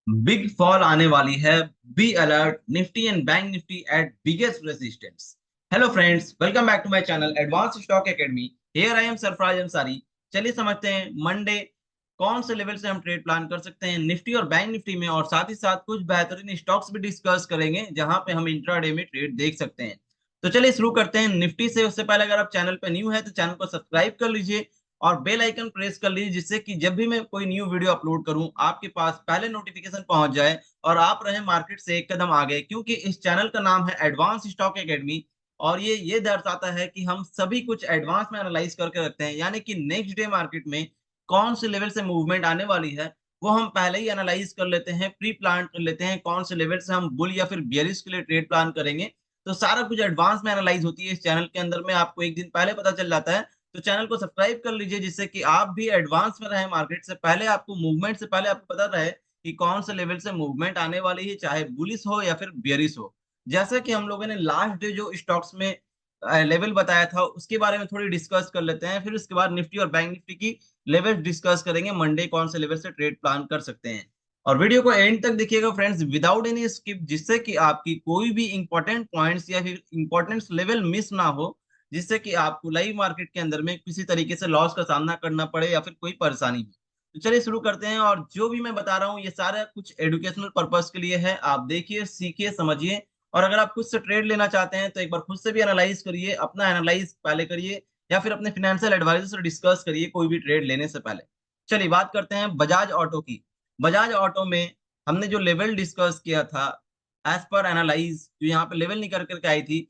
Big fall आने वाली है। Be alert, Nifty and bank Nifty at biggest resistance. Hello friends, welcome back to my channel advance stock academy. Here I am Sarfaraz Ansari. चलिए समझते हैं Monday कौन से level से हम ट्रेड प्लान कर सकते हैं निफ्टी और बैंक निफ्टी में, और साथ ही साथ कुछ बेहतरीन स्टॉक्स भी डिस्कस करेंगे जहां पे हम इंट्राडे में ट्रेड देख सकते हैं। तो चलिए शुरू करते हैं निफ्टी से। उससे पहले अगर आप चैनल पर न्यू है तो चैनल को सब्सक्राइब कर लीजिए और बेल आइकन प्रेस कर लीजिए, जिससे कि जब भी मैं कोई न्यू वीडियो अपलोड करूं आपके पास पहले नोटिफिकेशन पहुंच जाए और आप रहे मार्केट से एक कदम आगे। क्योंकि इस चैनल का नाम है एडवांस स्टॉक एकेडमी और ये दर्शाता है कि हम सभी कुछ एडवांस में एनालाइज करके रखते हैं, यानी कि नेक्स्ट डे मार्केट में कौन से लेवल से मूवमेंट आने वाली है वो हम पहले ही एनालाइज कर लेते हैं, प्री प्लान कर लेते हैं कौन से लेवल से हम बुल या फिर बियरिश के लिए ट्रेड प्लान करेंगे। तो सारा कुछ एडवांस में एनालाइज होती है इस चैनल के अंदर में, आपको एक दिन पहले पता चल जाता है। तो चैनल को सब्सक्राइब कर लीजिए जिससे कि आप भी एडवांस में रहे मार्केट से पहले, आपको मूवमेंट से पहले आपको पता रहे कि कौन से लेवल से मूवमेंट आने वाली है, चाहे बुलिश हो या फिर बियरिश हो। जैसा कि हम लोगों ने लास्ट डे जो स्टॉक्स में लेवल बताया था उसके बारे में थोड़ी डिस्कस कर लेते हैं, फिर उसके बाद निफ्टी और बैंक निफ्टी की लेवल डिस्कस करेंगे मंडे कौन से लेवल से ट्रेड प्लान कर सकते हैं। और वीडियो को एंड तक देखिएगा फ्रेंड्स, विदाउट एनी स्किप, जिससे कि आपकी कोई भी इंपॉर्टेंट पॉइंट्स या फिर इंपॉर्टेंट लेवल मिस ना हो, जिससे कि आपको लाइव मार्केट के अंदर में किसी तरीके से लॉस का सामना करना पड़े या फिर कोई परेशानी हो। तो चलिए शुरू करते हैं। और जो भी मैं बता रहा हूँ ये सारा कुछ एजुकेशनल पर्पस के लिए है, आप देखिए, सीखिए, समझिए। और अगर आप खुद से ट्रेड लेना चाहते हैं तो एक बार खुद से भी एनालाइज करिए, अपना एनालाइज पहले करिए या फिर अपने फाइनेंशियल एडवाइजर से डिस्कस करिए कोई भी ट्रेड लेने से पहले। चलिए बात करते हैं बजाज ऑटो की। बजाज ऑटो में हमने जो लेवल डिस्कस किया था, एज पर एनालाइज जो यहाँ पे लेवल निकल करके आई थी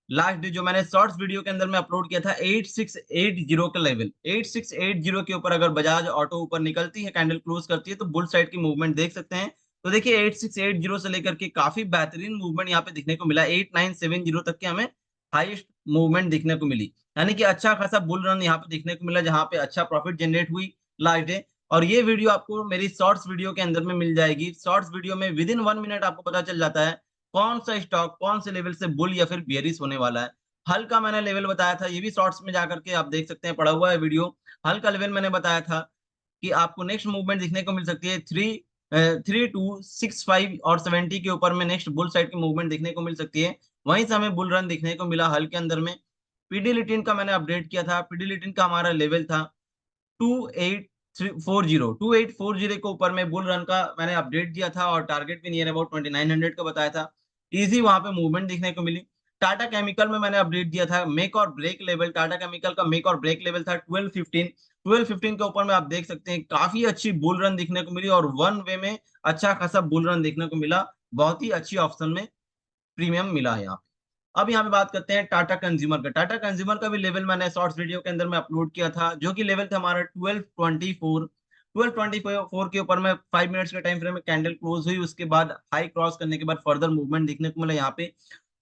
लास्ट डे, जो मैंने शॉर्ट्स वीडियो के अंदर में अपलोड किया था 8680 का लेवल, 8680 के ऊपर अगर बजाज ऑटो ऊपर निकलती है, कैंडल क्लोज करती है, तो बुल साइड की मूवमेंट देख सकते हैं। तो देखिए 8680 से लेकर के काफी बेहतरीन मूवमेंट यहाँ पे दिखने को मिला, 8970 तक के हमें हाईएस्ट मूवमेंट दिखने को मिली। यानी कि अच्छा खासा बुल रन यहाँ पे दिखने को मिला जहाँ पे अच्छा प्रॉफिट जनरेट हुई लास्ट डे। और ये वीडियो आपको मेरी शॉर्ट्स वीडियो के अंदर में मिल जाएगी। शॉर्ट्स वीडियो में विद इन 1 मिनट आपको पता चल जाता है कौन सा स्टॉक कौन से लेवल से बुल या फिर बियरिश होने वाला है। हल्का मैंने लेवल बताया था, ये भी शॉर्ट्स में जाकर के आप देख सकते हैं, पड़ा हुआ है वीडियो। हल्का लेवल मैंने बताया था कि आपको नेक्स्ट मूवमेंट दिखने को मिल सकती है 3265 और 70 के ऊपर में नेक्स्ट बुल साइड की मूवमेंट देखने को मिल सकती है। वहीं से हमें बुल रन देखने को मिला हल्के अंदर में। पीडी लिटिन का मैंने अपडेट किया था, पीडी लिटिन का हमारा लेवल था 2840 के ऊपर में बुल रन का मैंने अपडेट दिया था और टारगेट भी नियर अबाउट 2900 का बताया था। इजी वहां पे मूवमेंट देखने को मिली। टाटा केमिकल में मैंने अपडेट दिया था मेक और ब्रेक लेवल, टाटा केमिकल का मेक और ब्रेक लेवल था 1215 के ऊपर में, आप देख सकते हैं काफी अच्छी बुल रन देखने को मिली और वन वे में अच्छा खासा बुल रन देखने को मिला। बहुत ही अच्छी ऑप्शन में प्रीमियम मिला है यहाँ पे। अब यहाँ पे बात करते हैं टाटा कंज्यूमर का। टाटा कंज्यूमर का भी लेवल मैंने शॉर्ट्स वीडियो के अंदर में अपलोड किया था, जो कि लेवल था हमारा 1224 के ऊपर में 5 मिनट्स के टाइम फ्रेम में कैंडल क्लोज हुई, उसके बाद हाई क्रॉस करने के बाद फर्दर मूवमेंट देखने को मिला यहाँ पे।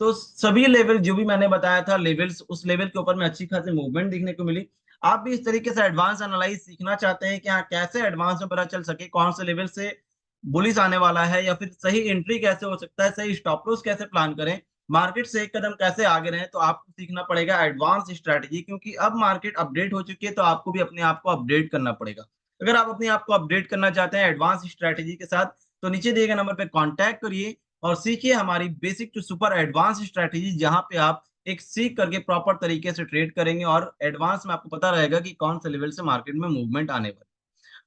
तो सभी लेवल जो भी मैंने बताया था लेवल्स, उस लेवल के ऊपर में अच्छी खासी मूवमेंट देखने को मिली। आप भी इस तरीके से एडवांस एनालाइज सीखना चाहते हैं कि हाँ कैसे एडवांस में पता चल सके कौन से लेवल से बुलिश आने वाला है, या फिर सही एंट्री कैसे हो सकता है, सही स्टॉप लॉस कैसे प्लान करें, मार्केट से एक कदम कैसे आगे रहें, तो आपको सीखना पड़ेगा एडवांस स्ट्रैटेजी। क्योंकि अब मार्केट अपडेट हो चुकी है तो आपको भी अपने आप को अपडेट करना पड़ेगा। अगर आप अपने आप को अपडेट करना चाहते हैं एडवांस स्ट्रैटेजी के साथ, तो नीचे दिए गए नंबर पे कांटेक्ट करिए और सीखिए हमारी basic to super advance strategy, जहां पे आप एक सीख करके प्रॉपर तरीके से ट्रेड करेंगे और एडवांस में आपको पता रहेगा कि कौन से लेवल से मार्केट में मूवमेंट आने वाली।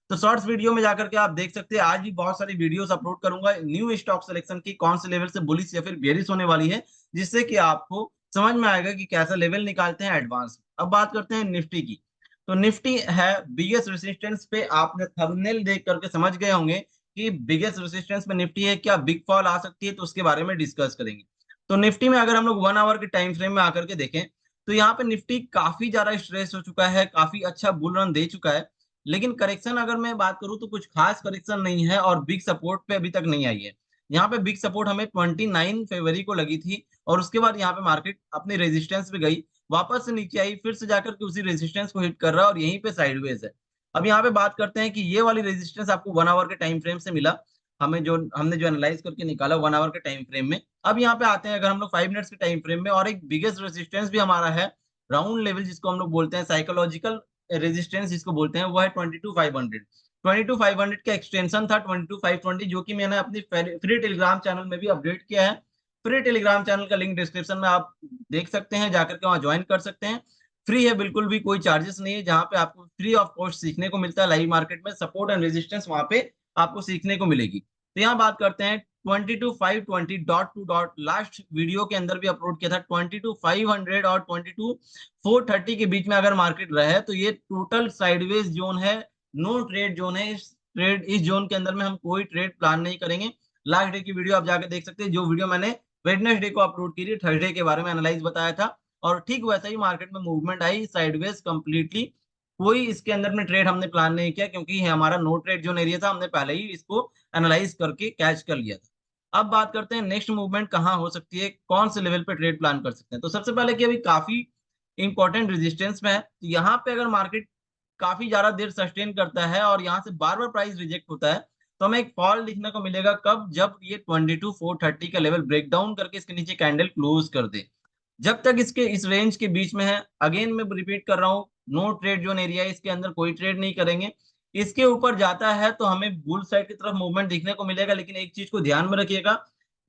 तो शॉर्ट्स वीडियो में जाकर के आप देख सकते हैं, आज भी बहुत सारी वीडियोस अपलोड करूंगा न्यू स्टॉक सिलेक्शन की, कौन से लेवल से बुलिश या फिर बेरिश होने वाली है, जिससे कि आपको समझ में आएगा कि कैसा लेवल निकालते हैं एडवांस। अब बात करते हैं निफ्टी की। तो निफ्टी है बिगेस्ट रेसिस्टेंस पे, आपने थंबनेल देख करके समझ गए होंगे कि बिगेस्ट रेसिस्टेंस पे निफ्टी है, क्या बिग फॉल आ सकती है, तो उसके बारे में डिस्कस करेंगे। तो निफ्टी में अगर हम लोग 1 आवर के टाइम फ्रेम में आकर के देखें तो यहाँ पे निफ्टी काफी ज्यादा स्ट्रेस हो चुका है, काफी अच्छा बुल रन दे चुका है। लेकिन करेक्शन अगर मैं बात करूं तो कुछ खास करेक्शन नहीं है और बिग सपोर्ट पे अभी तक नहीं आई है। यहाँ पे बिग सपोर्ट हमें 29 फरवरी को लगी थी और उसके बाद यहाँ पे मार्केट अपनी रेजिस्टेंस पे गई, वापस से नीचे आई, फिर से जाकर के उसी रेजिस्टेंस को हिट कर रहा है और यहीं पे साइडवेज है। अब यहाँ पे बात करते हैं कि ये वाली रेजिस्टेंस आपको 1 आवर के टाइम फ्रेम से मिला, हमने जो एनालाइज करके निकाला 1 आवर के टाइम फ्रेम में। अब यहाँ पे आते हैं अगर हम लोग 5 मिनट्स के टाइम फ्रेम में, और एक बिगेस्ट रेजिस्टेंस भी हमारा है राउंड लेवल, जिसको हम लोग बोलते हैं साइकोलॉजिकल रेजिस्टेंस जिसको बोलते हैं, वो है 22,500। 22,500 का एक्सटेंशन था 22,520, जो कि मैंने अपनी फ्री टेलीग्राम चैनल में भी अपडेट किया है। फ्री टेलीग्राम चैनल का लिंक डिस्क्रिप्शन में आप देख सकते हैं, जाकर के वहां ज्वाइन कर सकते हैं। फ्री है, बिल्कुल भी कोई चार्जेस नहीं है, जहां पे आपको फ्री ऑफ कॉस्ट सीखने को मिलता है लाइव मार्केट में सपोर्ट एंड रेजिस्टेंस, वहां पे आपको सीखने को मिलेगी। तो यहाँ बात करते हैं 22,520 dot to dot, last video के अंदर भी अपलोड किया था। 22,500 और 22,430 के बीच में अगर मार्केट रहे तो ये टोटल साइडवेज जोन है, नो ट्रेड जोन है। इस जोन के अंदर में हम कोई ट्रेड प्लान नहीं करेंगे। लास्ट डे की वीडियो आप जाके देख सकते हैं, जो वीडियो मैंने वेडनेसडे को अपलोड की थी, थर्सडे के बारे में एनालाइज बताया था, और ठीक वैसा ही मार्केट में मूवमेंट आई साइडवेज कंप्लीटली। कोई इसके अंदर में ट्रेड हमने प्लान नहीं किया, क्योंकि ये हमारा नो ट्रेड जोन एरिया था, हमने पहले ही इसको एनालाइज करके कैच कर लिया था। अब बात करते हैं नेक्स्ट मूवमेंट कहाँ हो सकती है, कौन से लेवल पे ट्रेड प्लान कर सकते हैं। तो सबसे पहले कि अभी काफी इंपॉर्टेंट रेजिस्टेंस में है, तो यहाँ पे अगर मार्केट काफी ज्यादा देर सस्टेन करता है और यहाँ से बार बार प्राइस रिजेक्ट होता है, तो हमें एक फॉल दिखने को मिलेगा। कब? जब ये 22,430 का लेवल ब्रेक डाउन करके इसके नीचे कैंडल क्लोज कर दे। जब तक इसके इस रेंज के बीच में है, अगेन मैं रिपीट कर रहा हूँ, नो ट्रेड जोन एरिया, इसके अंदर कोई ट्रेड नहीं करेंगे। इसके ऊपर जाता है तो हमें बुल साइड की तरफ मूवमेंट दिखने को मिलेगा, लेकिन एक चीज को ध्यान में रखिएगा,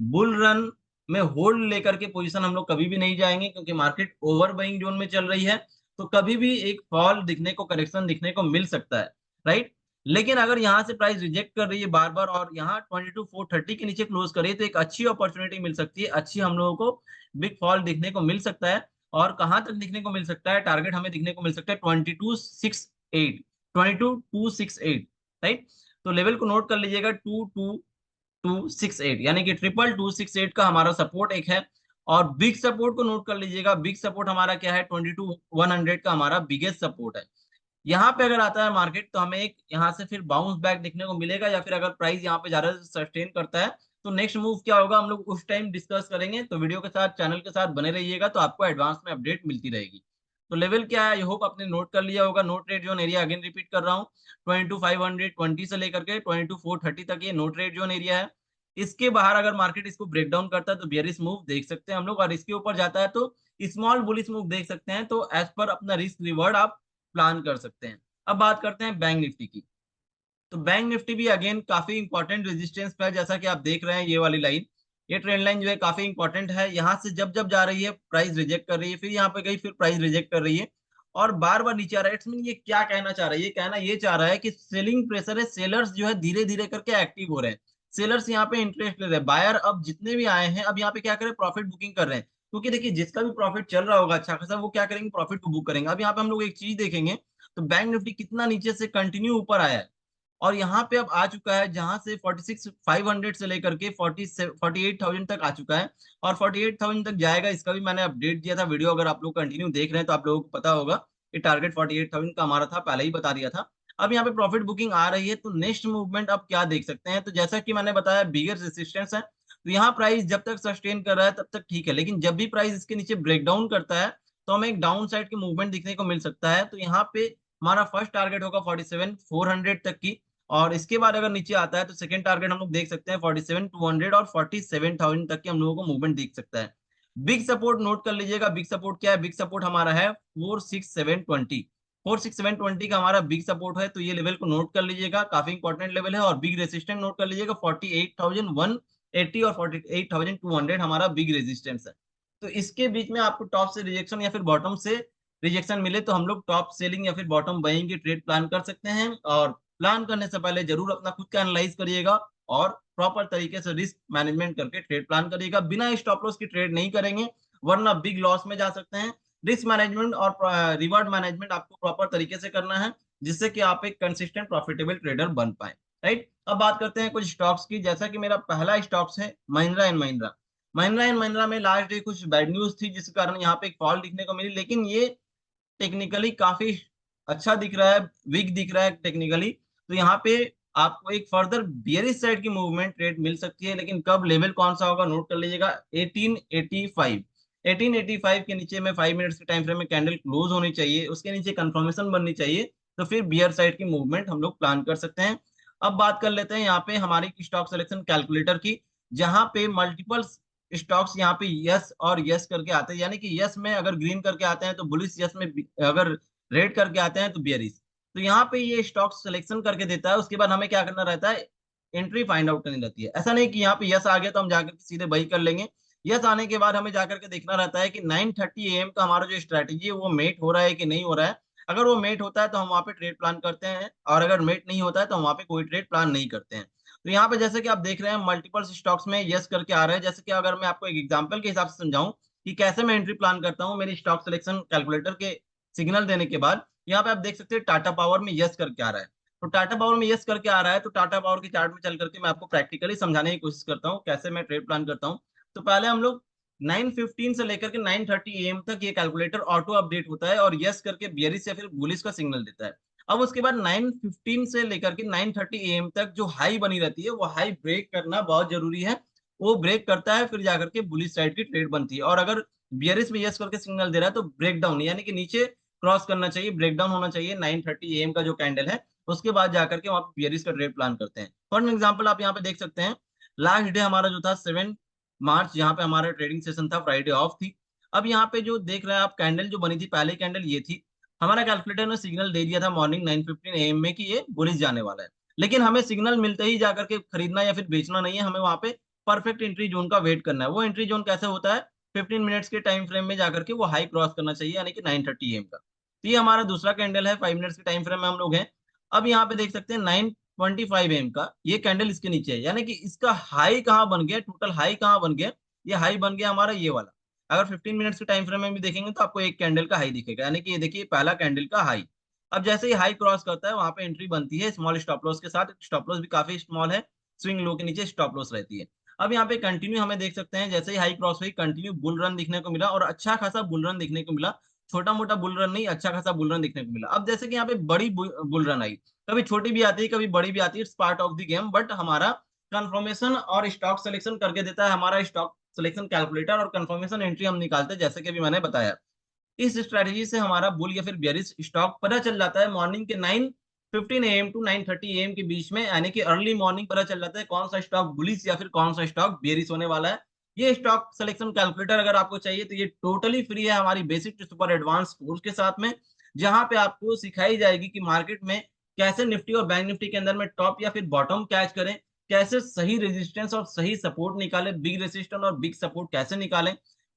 बुल रन में होल्ड लेकर के पोजीशन हम लोग कभी भी नहीं जाएंगे, क्योंकि मार्केट ओवर बाइंग जोन में चल रही है। तो कभी भी एक फॉल दिखने को, करेक्शन दिखने को मिल सकता है, राइट। लेकिन अगर यहाँ से प्राइस रिजेक्ट कर रही है बार बार और यहाँ 22,430 के नीचे क्लोज करे, तो एक अच्छी अपॉर्चुनिटी मिल सकती है, अच्छी हम लोगों को बिग फॉल दिखने को मिल सकता है। और कहां तक दिखने को मिल सकता है? टारगेट हमें दिखने को मिल सकता है 22,680, 22,268, राइट। तो लेवल को नोट कर लीजिएगा, 22,268, यानी कि 22,268 का हमारा सपोर्ट एक है। और बिग सपोर्ट को नोट कर लीजिएगा, बिग सपोर्ट हमारा क्या है? 22,100 का हमारा बिगेस्ट सपोर्ट है। यहाँ पे अगर आता है मार्केट तो हमें एक यहाँ से फिर बाउंस बैक देखने को मिलेगा, या फिर अगर प्राइस यहाँ पे ज्यादा सस्टेन करता है तो नेक्स्ट मूव क्या होगा हम लोग उस टाइम डिस्कस करेंगे। तो वीडियो के साथ, चैनल के साथ बने रहिएगा, तो आपको एडवांस में अपडेट मिलती रहेगी। तो लेवल क्या है, आई होप आपने नोट कर लिया होगा। No trade zone area, again repeat कर रहा हूँ, 22,520 से लेकर के 22,430 तक ये नो ट्रेड जोन एरिया है। इसके बाहर अगर मार्केट इसको ब्रेक डाउन करता है तो बियरिश मूव देख सकते हैं हम लोग, और इसके ऊपर जाता है तो स्मॉल बुलिश मूव देख सकते हैं। तो एज पर अपना रिस्क रिवॉर्ड आप प्लान कर सकते हैं। अब बात करते हैं बैंक निफ्टी की। तो बैंक निफ्टी भी अगेन काफी इंपॉर्टेंट रेजिस्टेंस पे है, जैसा कि आप देख रहे हैं ये वाली लाइन, ये ट्रेंड लाइन जो है काफी इंपॉर्टेंट है। यहाँ से जब जब जा रही है प्राइस रिजेक्ट कर रही है, फिर यहाँ पे गई, फिर प्राइस रिजेक्ट कर रही है और बार बार नीचे आ रहा है। इट्स मीन ये क्या कहना चाह रहा है? ये कहना ये चाह रहा है कि सेलिंग प्रेशर है, सेलर्स जो है धीरे धीरे करके एक्टिव हो रहे हैं, सेलर्स यहाँ पे इंटरेस्ट ले रहे हैं। बायर अब जितने भी आए हैं अब यहाँ पे क्या करें? प्रॉफिट बुकिंग कर रहे हैं, क्योंकि देखिए जिसका भी प्रॉफिट चल रहा होगा अच्छा खासा, वो क्या करेंगे? प्रॉफिट को बुक करेंगे। अब यहाँ पे हम लोग एक चीज देखेंगे, तो बैंक निफ्टी कितना नीचे से कंटिन्यू ऊपर आया है, और यहाँ पे अब आ चुका है जहां से 46,500 से लेकर के 48,000 तक आ चुका है, और 48,000 तक जाएगा। इसका भी मैंने अपडेट दिया था वीडियो, अगर आप लोग कंटिन्यू देख रहे हैं तो आप लोगों को पता होगा कि टारगेट 48,000 का हमारा था, पहले ही बता दिया था। अब यहाँ पे प्रॉफिट बुकिंग आ रही है, तो नेक्स्ट मूवमेंट अब क्या देख सकते हैं? तो जैसा कि मैंने बताया, बिगर रेसिस्टेंस है, तो यहाँ प्राइस जब तक सस्टेन कर रहा है तब तक ठीक है, लेकिन जब भी प्राइस इसके नीचे ब्रेक डाउन करता है तो हमें एक डाउन साइड की मूवमेंट दिखने को मिल सकता है। तो यहाँ पे हमारा फर्स्ट टारगेट होगा 47,400 तक की, और इसके बाद अगर नीचे आता है तो सेकंड टारगेट हम लोग देख सकते हैं 47,200 और 47,000 तक की हम लोगों को मूवमेंट दिख सकता है। बिग सपोर्ट नोट कर लीजिएगा, बिग सपोर्ट क्या है? बिग सपोर्ट हमारा है 46720, 46720 का हमारा बिग सपोर्ट है। तो ये लेवल को नोट कर लीजिएगा, काफी इंपॉर्टेंट लेवल है। और बिग रेजिस्टेंस नोट कर लीजिएगा, 48,180 और 48,200 हमारा बिग रेजिस्टेंस है। तो इसके बीच में आपको टॉप से रिजेक्शन या फिर बॉटम से रिजेक्शन मिले तो हम लोग टॉप सेलिंग या फिर बॉटम बाइंग की ट्रेड प्लान कर सकते हैं। और प्लान करने से पहले जरूर अपना खुद का एनालाइज करिएगा और प्रॉपर तरीके से रिस्क मैनेजमेंट करके ट्रेड प्लान करिएगा। बिना स्टॉप लॉस की ट्रेड नहीं करेंगे, वरना बिग लॉस में जा सकते हैं। रिस्क मैनेजमेंट और रिवॉर्ड मैनेजमेंट आपको प्रॉपर तरीके से करना है, जिससे कि आप एक कंसिस्टेंट प्रॉफिटेबल ट्रेडर बन पाए, राइट। अब बात करते हैं कुछ स्टॉक्स की, जैसा कि मेरा पहला स्टॉक्स है महिंद्रा एंड महिंद्रा। महिंद्रा एंड महिंद्रा में लास्ट डे कुछ बैड न्यूज थी, जिस कारण यहाँ पे एक फॉल दिखने को मिली, लेकिन ये टेक्निकली काफी अच्छा दिख रहा है, वीक दिख रहा है टेक्निकली। तो यहाँ पे आपको एक फर्दर बियरिश साइड की मूवमेंट ट्रेड मिल सकती है, लेकिन कब? लेवल कौन सा होगा? नोट कर लीजिएगा, 1885, 1885 के नीचे में 5 मिनट्स के टाइम फ्रेम में कैंडल क्लोज होनी चाहिए, उसके नीचे कंफर्मेशन बननी चाहिए, तो फिर बियर साइड की मूवमेंट हम लोग प्लान कर सकते हैं। अब बात कर लेते हैं यहाँ पे हमारी स्टॉक सिलेक्शन कैलकुलेटर की, जहां पे मल्टीपल स्टॉक्स यहाँ पे यस और यस करके आते हैं, यानी कि यस में अगर ग्रीन करके आते हैं तो बुलिश, यस में अगर रेड करके आते हैं तो बियरिश। तो यहाँ पे ये स्टॉक सिलेक्शन करके देता है, उसके बाद हमें क्या करना रहता है, एंट्री फाइंड आउट करनी रहती है। ऐसा नहीं कि यहाँ पे यस आ गया तो हम जाकर के सीधे बाई कर लेंगे। यस आने के बाद हमें जाकर के देखना रहता है कि 9:30 AM का हमारा जो स्ट्रैटेजी है वो मेट हो रहा है कि नहीं हो रहा है। अगर वो मेट होता है तो हम वहाँ पे ट्रेड प्लान करते हैं, और अगर मेट नहीं होता है तो हम वहाँ पे कोई ट्रेड प्लान नहीं करते हैं। तो यहाँ पे जैसे कि आप देख रहे हैं मल्टीपल स्टॉक्स में यस करके आ रहे हैं। जैसे कि अगर मैं आपको एक एग्जांपल के हिसाब से समझाऊं कि कैसे मैं एंट्री प्लान करता हूँ मेरी स्टॉक सिलेक्शन कैलकुलेटर के सिग्नल देने के बाद, यहाँ पे आप देख सकते हैं टाटा पावर में यस करके आ रहा है। तो टाटा पावर में यस करके आ रहा है, तो टाटा पावर के चार्ट में चल करके मैं आपको प्रैक्टिकली समझाने की कोशिश करता हूँ कैसे मैं ट्रेड प्लान करता हूँ। तो पहले हम लोग 9:15 से लेकर के 9:30 AM तक ये कैलकुलेटर ऑटो अपडेट होता है और यस करके बियरिश या फिर बुलिश का सिग्नल देता है। अब उसके बाद 9:15 से लेकर के 9:30 AM तक जो हाई बनी रहती है वो हाई ब्रेक करना बहुत जरूरी है। वो ब्रेक करता है फिर जाकर के बुलिश साइड की ट्रेड बनती है, और अगर बियरिश में यस करके सिग्नल दे रहा है तो ब्रेक डाउन यानी कि नीचे क्रॉस करना चाहिए, ब्रेक डाउन होना चाहिए 9:30 AM का जो कैंडल है। उसके बाद जाकर के वहां पे बियरिश का ट्रेड प्लान करते हैं। फॉर एग्जाम्पल आप यहाँ पे देख सकते हैं लास्ट डे हमारा जो था 7 मार्च, यहाँ पे हमारा ट्रेडिंग सेशन था, फ्राइडे ऑफ थी। अब यहाँ पे जो देख रहे हैं आप कैंडल जो बनी थी, पहले कैंडल ये थी। हमारा कैलकुलेटर ने सिग्नल दे दिया था मॉर्निंग 9:15 AM में कि ये बुलिश जाने वाला है, लेकिन हमें सिग्नल मिलते ही जाकर के खरीदना या फिर बेचना नहीं है, हमें वहां पे परफेक्ट एंट्री जोन का वेट करना है। वो एंट्री जोन कैसे होता है, 15 मिनट्स के टाइम फ्रेम में जाकर के वो हाई क्रॉस करना चाहिए, यानी कि 9:30 AM का। तो ये हमारा दूसरा कैंडल है, 5 मिनट्स के टाइम फ्रेम में हम लोग हैं। अब यहाँ पे देख सकते हैं 9:25 AM का ये कैंडल इसके नीचे है, यानी कि इसका हाई कहाँ बन गया, टोटल हाई कहाँ बन गया, ये हाई बन गया हमारा ये वाला। अगर 15 मिनट्स के टाइम फ्रेम में भी देखेंगे तो आपको एक कैंडल का हाई दिखेगा, यानी कि ये देखिए पहला कैंडल का हाई। अब जैसे ही हाई क्रॉस करता है वहां पे एंट्री बनती है स्मॉल स्टॉप लॉस के साथ, स्टॉप लॉस भी काफी स्मॉल है, स्विंग लो के नीचे स्टॉप लॉस रहती है। अब यहाँ पे कंटिन्यू हमें देख सकते हैं जैसे ही हाई क्रॉस हुई कंटिन्यू बुल रन दिखने को मिला, और अच्छा खासा बुल रन दिखने को मिला, छोटा मोटा बुल रन नहीं, अच्छा खासा बुल रन दिखने को मिला। अब जैसे कि यहाँ पे बड़ी बुल रन आई, कभी छोटी भी आती है कभी बड़ी भी आती है, it's part of the game, but हमारा कंफर्मेशन और स्टॉक सिलेक्शन करके देता है हमारा स्टॉक सिलेक्शन कैलकुलेटर, और कंफर्मेशन एंट्री हम निकालते हैं जैसे कि अभी मैंने बताया। इस स्ट्रेटजी से हमारा बुल या फिर बेयरिश स्टॉक पता चल जाता है मॉर्निंग के 9:15 AM टू 9:30 AM के बीच में, यानी कि अर्ली मॉर्निंग पता चल जाता है कौन सा स्टॉक बुलिश या फिर कौन सा स्टॉक बेयरिश होने वाला है। ये स्टॉक सिलेक्शन कैलकुलेटर अगर आपको चाहिए तो ये टोटली फ्री है हमारी basic to super advance course के साथ में, जहां पे आपको सिखाई जाएगी कि मार्केट में कैसे निफ्टी और बैंक निफ्टी के अंदर में टॉप या फिर बॉटम कैच करें, कैसे सही रेजिस्टेंस और सही सपोर्ट निकालें, बिग रेजिस्टेंस और बिग सपोर्ट कैसे निकालें,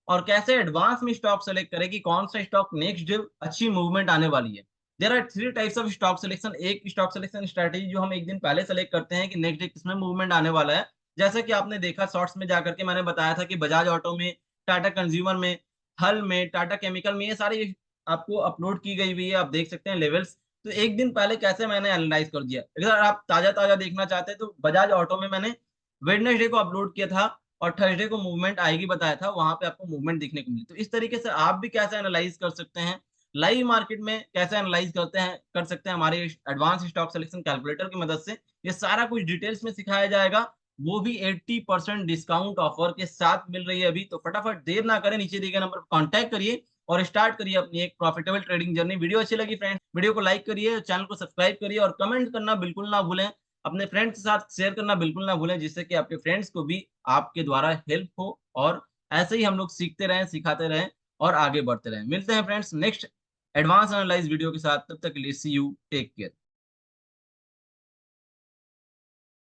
और कैसे एडवांस में स्टॉक सेलेक्ट करें कि कौन सा स्टॉक नेक्स्ट डे अच्छी मूवमेंट आने वाली है। There are 3 types of stock selection. एक स्टॉक सिलेक्शन स्ट्रेटजी जो हम एक दिन पहले सेलेक्ट करते हैं कि नेक्स्ट डे किसमें मूवमेंट आने वाला है, जैसे कि आपने देखा शॉर्ट्स में जाकर के मैंने बताया था कि बजाज ऑटो में, टाटा कंज्यूमर में, हल में, टाटा केमिकल में, ये सारी आपको अपलोड की गई हुई है, आप देख सकते हैं लेवल्स। तो एक दिन पहले कैसे मैंने एनालाइज कर दिया। अगर आप ताजा ताजा देखना चाहते हैं तो बजाज ऑटो में मैंने वेडनेसडे को अपलोड किया था और थर्सडे को मूवमेंट आएगी बताया था, वहां पे आपको मूवमेंट दिखने को मिली। तो इस तरीके से आप भी कैसे एनालाइज कर सकते हैं, लाइव मार्केट में कैसे एनालाइज कर सकते हैं हमारे एडवांस स्टॉक सिलेक्शन कैलकुलेटर की मदद से, ये सारा कुछ डिटेल्स में सिखाया जाएगा। वो भी 80% डिस्काउंट ऑफर के साथ मिल रही है अभी। तो फटाफट देर ना करें, नीचे दिए गए नंबर पर कॉन्टैक्ट करिए और स्टार्ट करिए अपनी एक प्रॉफिटेबल ट्रेडिंग जर्नी। वीडियो अच्छी लगी फ्रेंड्स, वीडियो को लाइक करिए, चैनल को सब्सक्राइब करिए और कमेंट करना बिल्कुल ना भूलें। अपने फ्रेंड्स के साथ शेयर करना बिल्कुल ना भूलें, जिससे कि आपके फ्रेंड्स को भी आपके द्वारा हेल्प हो, और ऐसे ही हम लोग सीखते रहें, सिखाते रहें और आगे बढ़ते रहें। मिलते हैं friends next advance analyse video के साथ, तब तक के लिए सी यू, टेक केयर।